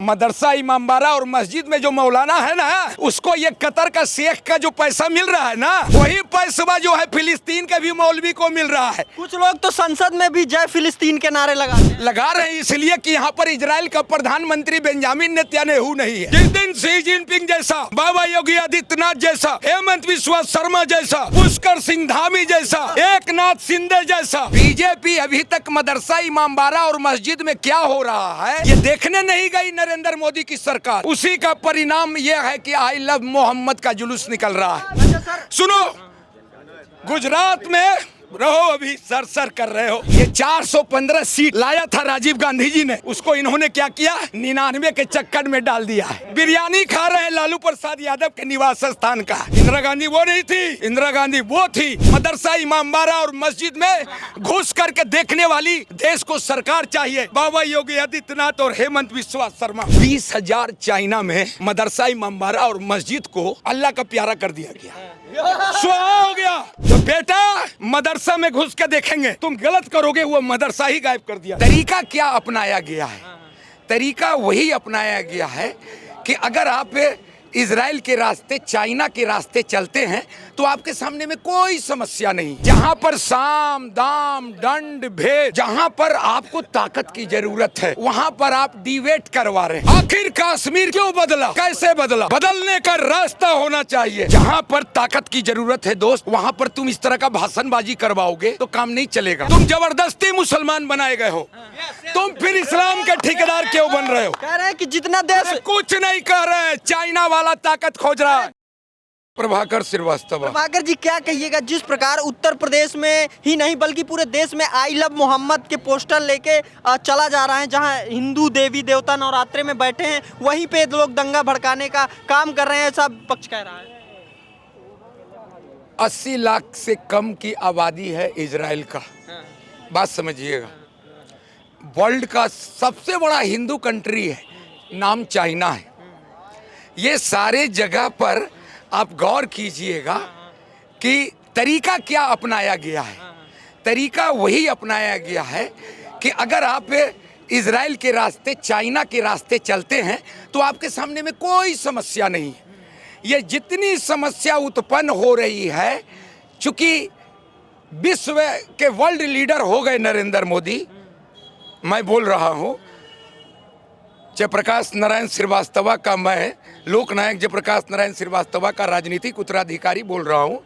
मदरसा इमामबाड़ा और मस्जिद में जो मौलाना है ना, उसको ये कतर का शेख का जो पैसा मिल रहा है ना, वही पैसा जो है फिलिस्तीन के भी मौलवी को मिल रहा है। कुछ लोग तो संसद में भी जय फिलिस्तीन के नारे लगा रहे हैं इसलिए कि यहाँ पर इजराइल का प्रधानमंत्री बेंजामिन नेतन्याहू नहीं है। जिस दिन शी जिनपिंग जैसा, बाबा योगी आदित्यनाथ जैसा, हेमंत बिस्वा शर्मा जैसा, पुष्कर सिंह धामी जैसा, एकनाथ शिंदे जैसा, बीजेपी अभी तक मदरसा इमामबाड़ा और मस्जिद में क्या हो रहा है ये देखने नहीं गई नरेंद्र मोदी की सरकार। उसी का परिणाम यह है कि आई लव मोहम्मद का जुलूस निकल रहा है। सुनो, गुजरात में रहो, अभी सर सर कर रहे हो। ये 415 सीट लाया था राजीव गांधी जी ने, उसको इन्होंने क्या किया, 99 के चक्कर में डाल दिया है। बिरयानी खा रहे हैं लालू प्रसाद यादव के निवास स्थान का। इंदिरा गांधी वो नहीं थी, इंदिरा गांधी वो थी। मदरसा इमामबाड़ा और मस्जिद में घुस करके देखने वाली देश को सरकार चाहिए। बाबा योगी आदित्यनाथ और हेमंत बिस्वा शर्मा। 20,000 चाइना में मदरसा इमामबाड़ा और मस्जिद को अल्लाह का प्यारा कर दिया गया, सुहा हो गया। तो बेटा मदरसा में घुस के देखेंगे, तुम गलत करोगे, वो मदरसा ही गायब कर दिया। तरीका क्या अपनाया गया है? तरीका वही अपनाया गया है कि अगर आप इजराइल के रास्ते, चाइना के रास्ते चलते हैं तो आपके सामने में कोई समस्या नहीं। जहां पर साम दाम दंड भेद, जहां पर आपको ताकत की जरूरत है, वहां पर आप डिबेट करवा रहे हैं। आखिर कश्मीर क्यों बदला, कैसे बदला? बदलने का रास्ता होना चाहिए। जहां पर ताकत की जरूरत है दोस्त, वहां पर तुम इस तरह का भाषणबाजी करवाओगे तो काम नहीं चलेगा। तुम जबरदस्ती मुसलमान बनाए गए हो, तुम फिर इस्लाम के ठेकेदार क्यों बन रहे हो? कह रहे हैं कि जितना देश, कुछ नहीं कह रहे हैं, चाइना वाला ताकत खोज रहा है। प्रभाकर श्रीवास्तव। प्रभाकर जी क्या कहिएगा, जिस प्रकार उत्तर प्रदेश में ही नहीं बल्कि पूरे देश में आई लव मोहम्मद के पोस्टर लेके चला जा रहा है, जहां हिंदू देवी देवता नवरात्रे में बैठे हैं, वहीं पे लोग दंगा भड़काने का काम कर रहे हैं, ऐसा पक्ष कह रहा है। 80 लाख से कम की आबादी है इजराइल का, बात समझिएगा। वर्ल्ड का सबसे बड़ा हिंदू कंट्री है, नाम चाइना है। ये सारे जगह पर आप गौर कीजिएगा कि तरीका क्या अपनाया गया है। तरीका वही अपनाया गया है कि अगर आप इजराइल के रास्ते, चाइना के रास्ते चलते हैं तो आपके सामने में कोई समस्या नहीं है। ये जितनी समस्या उत्पन्न हो रही है, चूंकि विश्व के वर्ल्ड लीडर हो गए नरेंद्र मोदी, मैं बोल रहा हूँ जयप्रकाश नारायण श्रीवास्तव का, मैं लोकनायक जयप्रकाश नारायण श्रीवास्तव का राजनीतिक उत्तराधिकारी बोल रहा हूँ,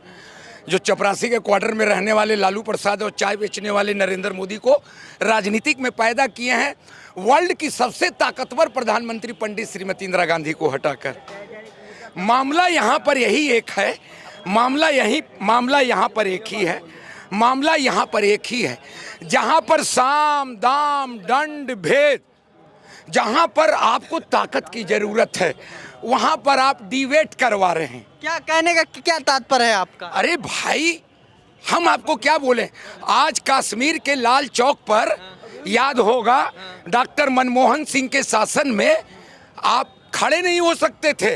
जो चपरासी के क्वार्टर में रहने वाले लालू प्रसाद और चाय बेचने वाले नरेंद्र मोदी को राजनीतिक में पैदा किए हैं, वर्ल्ड की सबसे ताकतवर प्रधानमंत्री पंडित श्रीमती इंदिरा गांधी को हटाकर। मामला यहाँ पर यही एक है, मामला यहाँ पर एक ही है, मामला यहाँ पर एक ही है। जहाँ पर साम दाम दंड भेद, जहां पर आपको ताकत की जरूरत है, वहां पर आप डिबेट करवा रहे हैं। क्या कहने का क्या तात्पर्य है आपका? अरे भाई, हम आपको क्या बोले, आज कश्मीर के लाल चौक पर याद होगा डॉक्टर मनमोहन सिंह के शासन में आप खड़े नहीं हो सकते थे।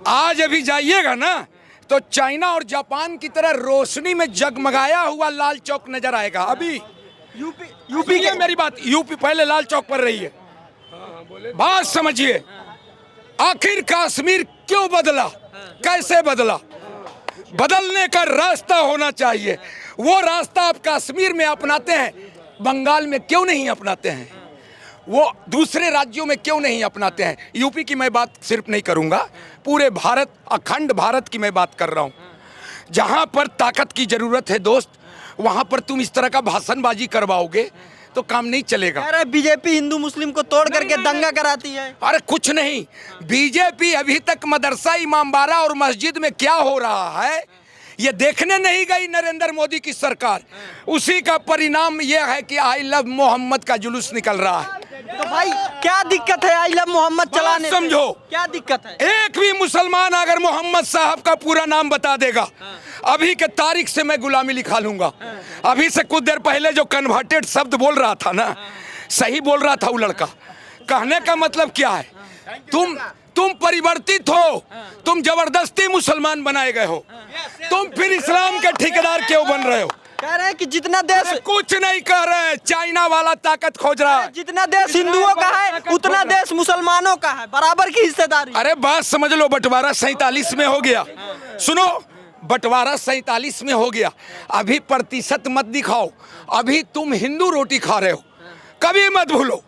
आज अभी जाइएगा ना तो चाइना और जापान की तरह रोशनी में जगमगाया हुआ लाल चौक नजर आएगा। अभी यूपी के, मेरी बात, यूपी पहले लाल चौक पर रही है, बात समझिए। आखिर कश्मीर क्यों बदला, कैसे बदला? बदलने का रास्ता होना चाहिए। वो रास्ता आप कश्मीर में अपनाते हैं, बंगाल में क्यों नहीं अपनाते हैं? वो दूसरे राज्यों में क्यों नहीं अपनाते हैं? यूपी की मैं बात सिर्फ नहीं करूंगा, पूरे भारत, अखंड भारत की मैं बात कर रहा हूं। जहां पर ताकत की जरूरत है दोस्त, वहां पर तुम इस तरह का भाषणबाजी करवाओगे तो काम नहीं चलेगा। अरे बीजेपी हिंदू मुस्लिम को तोड़ करके दंगा कराती है। अरे कुछ नहीं, बीजेपी अभी तक मदरसा इमामबाड़ा और मस्जिद में क्या हो रहा है ये देखने नहीं गई नरेंद्र मोदी की सरकार। उसी का परिणाम यह है कि आई लव मोहम्मद का जुलूस निकल रहा है। तो भाई क्या दिक्कत है आई लव मोहम्मद चलाने? समझो, क्या दिक्कत है? एक भी मुसलमान अगर मोहम्मद साहब का पूरा नाम बता देगा, अभी के तारीख से मैं गुलामी लिखा लूंगा। अभी से कुछ देर पहले जो कन्वर्टेड शब्द बोल रहा था ना, सही बोल रहा था वो लड़का। कहने का मतलब क्या है, तुम परिवर्तित हो, तुम जबरदस्ती मुसलमान बनाए गए हो, तुम फिर इस्लाम के ठेकेदार क्यों बन रहे हो? कह रहे हैं कि जितना देश कुछ नहीं कह रहे, चाइना वाला ताकत खोज रहा है। जितना देश हिंदुओं का है उतना देश मुसलमानों का है, बराबर की हिस्सेदारी। अरे बात समझ लो, बंटवारा 47 में हो गया। सुनो, बंटवारा 47 में हो गया। अभी प्रतिशत मत दिखाओ, अभी तुम हिंदू रोटी खा रहे हो, कभी मत भूलो।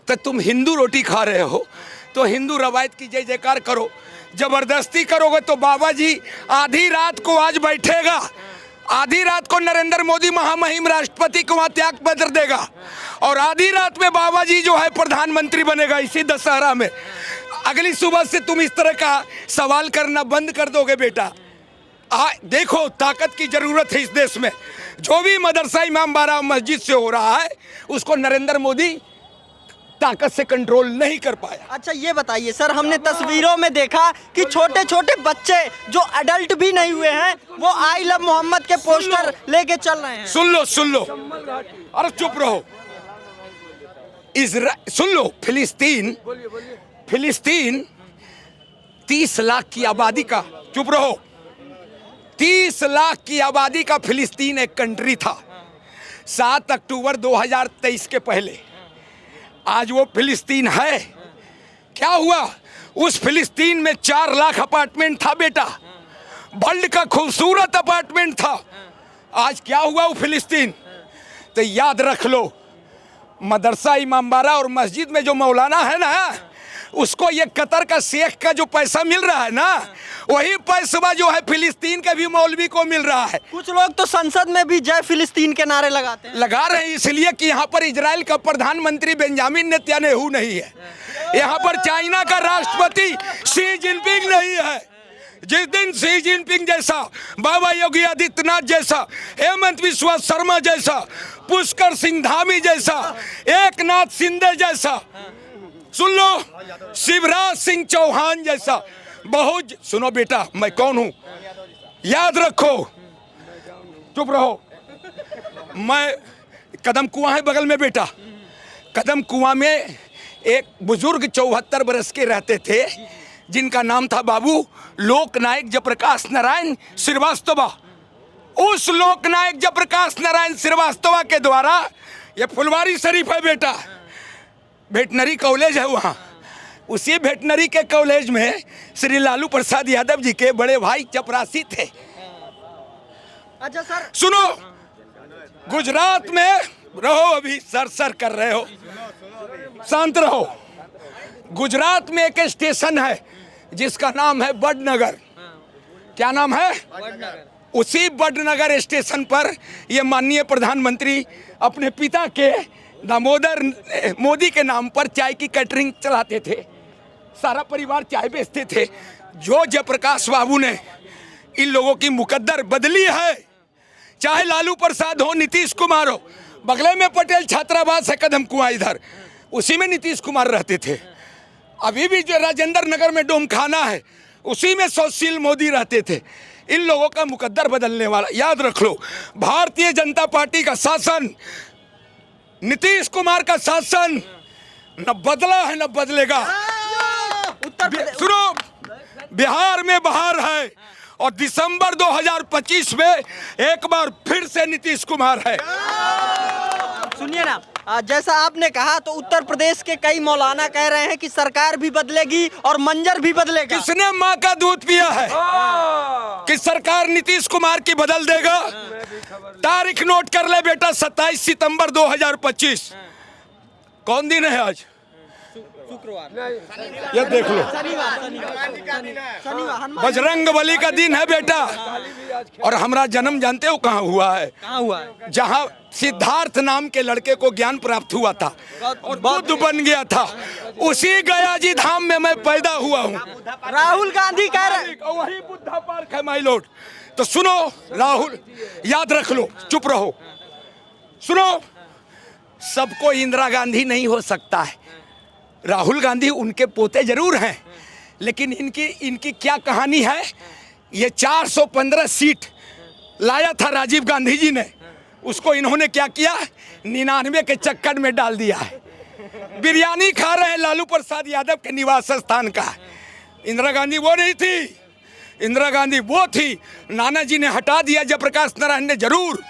तो तुम हिंदू रोटी खा रहे हो तो हिंदू रवायत की जय जयकार करो। जबरदस्ती करोगे तो बाबा जी आधी रात को आज बैठेगा, आधी रात को नरेंद्र मोदी महामहिम राष्ट्रपति को वहां त्याग पत्र देगा और आधी रात में बाबा जी जो है प्रधानमंत्री बनेगा इसी दशहरा में। अगली सुबह से तुम इस तरह का सवाल करना बंद कर दोगे बेटा। देखो, ताकत की जरूरत है इस देश में। जो भी मदरसा इमामबाड़ा मस्जिद से हो रहा है उसको नरेंद्र मोदी ताकत से कंट्रोल नहीं कर पाया। अच्छा ये बताइए सर, हमने तस्वीरों में देखा कि छोटे छोटे बच्चे जो अडल्ट भी नहीं हुए हैं वो आई लव मोहम्मद के पोस्टर लेके चल रहे हैं। सुन लो, अरे चुप रहो। सुन लो, फिलिस्तीन 30 लाख की आबादी का, चुप रहो, 30 लाख की आबादी का फिलिस्तीन एक कंट्री था 7 अक्टूबर 2023 के पहले। आज वो फिलिस्तीन है? क्या हुआ? उस फिलिस्तीन में 4 लाख अपार्टमेंट था बेटा, वर्ल्ड का खूबसूरत अपार्टमेंट था। आज क्या हुआ वो फिलिस्तीन? तो याद रख लो, मदरसा इमामबाड़ा और मस्जिद में जो मौलाना है ना, उसको ये कतर का शेख का जो पैसा मिल रहा है ना, वही पैसा जो है फिलिस्तीन के भी मौलवी को मिल रहा है। कुछ लोग तो संसद में भी जय फिलिस्तीन के नारे लगाते हैं। लगा रहे हैं इसलिए कि यहाँ पर इजराइल का प्रधानमंत्री बेंजामिन नेतन्याहू नहीं है, यहाँ पर चाइना का राष्ट्रपति शी जिनपिंग नहीं है। जिस दिन शी जिनपिंग जैसा, बाबा योगी आदित्यनाथ जैसा, हेमंत बिस्वा शर्मा जैसा, पुष्कर सिंह धामी जैसा, एकनाथ शिंदे जैसा, सुन लो, शिवराज सिंह चौहान जैसा, बहुत सुनो बेटा, मैं कौन हूं याद रखो। चुप रहो। मैं कदम कुआं है बगल में बेटा, कदम कुआं में एक बुजुर्ग 74 बरस के रहते थे जिनका नाम था बाबू लोकनायक जयप्रकाश नारायण श्रीवास्तव। उस लोकनायक जयप्रकाश नारायण श्रीवास्तव के द्वारा ये फुलवारी शरीफ है बेटा, वेटनरी कॉलेज है वहाँ। उसी वेटनरी के कॉलेज में श्री लालू प्रसाद यादव जी के बड़े भाई चपरासी थे। अच्छा सर, सुनो, गुजरात में रहो, अभी सर कर रहे हो, शांत रहो। गुजरात में एक स्टेशन है जिसका नाम है बड़नगर। क्या नाम है? उसी बड़नगर स्टेशन पर ये माननीय प्रधानमंत्री अपने पिता के दामोदर मोदी के नाम पर चाय की कैटरिंग चलाते थे, सारा परिवार चाय बेचते थे। जो जयप्रकाश बाबू ने इन लोगों की मुकद्दर बदली है, चाहे लालू प्रसाद हो, नीतीश कुमार हो, बगले में पटेल छात्रावास है कदम कुआं इधर, उसी में नीतीश कुमार रहते थे। अभी भी जो राजेंद्र नगर में डोमखाना है उसी में सुशील मोदी रहते थे। इन लोगों का मुकद्दर बदलने वाला, याद रख लो, भारतीय जनता पार्टी का शासन, नीतीश कुमार का शासन न बदला है न बदलेगा। सुनो, बिहार में बहार है और दिसंबर 2025 में एक बार फिर से नीतीश कुमार है। सुनिए ना, जैसा आपने कहा तो उत्तर प्रदेश के कई मौलाना कह रहे हैं कि सरकार भी बदलेगी और मंजर भी बदलेगा। किसने माँ का दूध पिया है कि सरकार नीतीश कुमार की बदल देगा? तारीख नोट कर ले बेटा, 27 सितंबर 2025। कौन दिन है आज? शुक्रवार। ये देख लो, शनिवार बजरंग बली का दिन है बेटा। और हमारा जन्म जानते हो कहाँ हुआ है? कहाँ हुआ है? जहाँ सिद्धार्थ नाम के लड़के को ज्ञान प्राप्त हुआ था और बुद्ध बन गया था, उसी गया जी धाम में मैं पैदा हुआ हूँ। राहुल गांधी कह रहे, वही बुद्धा पार्क है माय लॉर्ड। तो सुनो राहुल, याद रख लो, चुप रहो। सुनो, सबको इंदिरा गांधी नहीं हो सकता है। राहुल गांधी उनके पोते जरूर हैं, लेकिन इनकी क्या कहानी है? ये 415 सीट लाया था राजीव गांधी जी ने, उसको इन्होंने क्या किया? 99 के चक्कर में डाल दिया है। बिरयानी खा रहे हैं लालू प्रसाद यादव के निवास स्थान का। इंदिरा गांधी वो नहीं थी, इंदिरा गांधी वो थी, नाना जी ने हटा दिया, जयप्रकाश नारायण ने जरूर।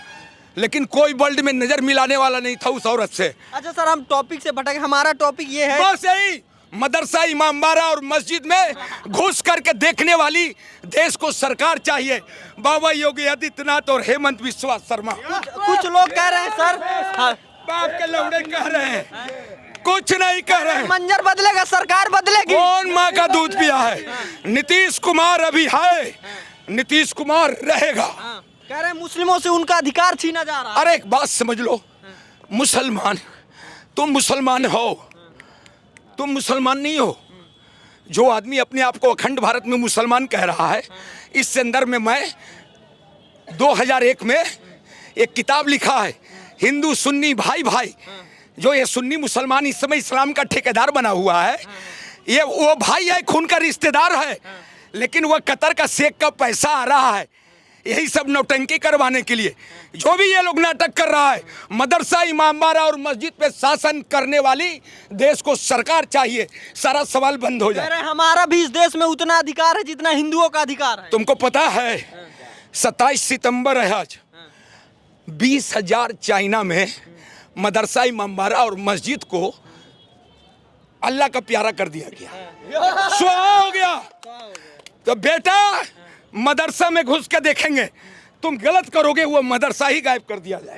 लेकिन कोई वर्ल्ड में नजर मिलाने वाला नहीं था उस औरत से। अच्छा सर, हम टॉपिक से भटक, हमारा टॉपिक ये है बस यही, मदरसा, इमामबाड़ा और मस्जिद में घुस करके देखने वाली देश को सरकार चाहिए। बाबा योगी आदित्यनाथ और हेमंत बिस्वा शर्मा। कुछ लोग कह रहे हैं सर, हाँ, बाप के लौड़े कह रहे हैं, कुछ नहीं कह रहे हैं। मंजर बदलेगा, सरकार बदलेगी। कौन माँ का दूध पिया है? नीतीश कुमार अभी है, नीतीश कुमार रहेगा। कह रहे हैं मुस्लिमों से उनका अधिकार छीना जा रहा है। अरे एक बात समझ लो, मुसलमान, तुम मुसलमान हो, तुम मुसलमान नहीं हो। जो आदमी अपने आप को अखंड भारत में मुसलमान कह रहा है, इस संदर्भ में मैं 2001 में एक किताब लिखा है, हिंदू सुन्नी भाई भाई। जो ये सुन्नी मुसलमान इस समय इस्लाम का ठेकेदार बना हुआ है, ये वो भाई है, खून का रिश्तेदार है, लेकिन वह कतर का शेख का पैसा आ रहा है यही सब नौटंकी करवाने के लिए। जो भी ये लोग नाटक कर रहा है, मदरसा, इमामबाड़ा और मस्जिद पे शासन करने वाली देश को सरकार चाहिए। सारा सवाल बंद हो जाए। हमारा भी इस देश में उतना अधिकार है जितना हिंदुओं का अधिकार है। तुमको पता है 27 सितंबर है आज, 20,000 चाइना में मदरसा, इमामबाड़ा और मस्जिद को अल्लाह का प्यारा कर दिया गया, सुहा हो गया। तो बेटा, मदरसा में घुस के देखेंगे, तुम गलत करोगे, वो मदरसा ही गायब कर दिया जाएगा।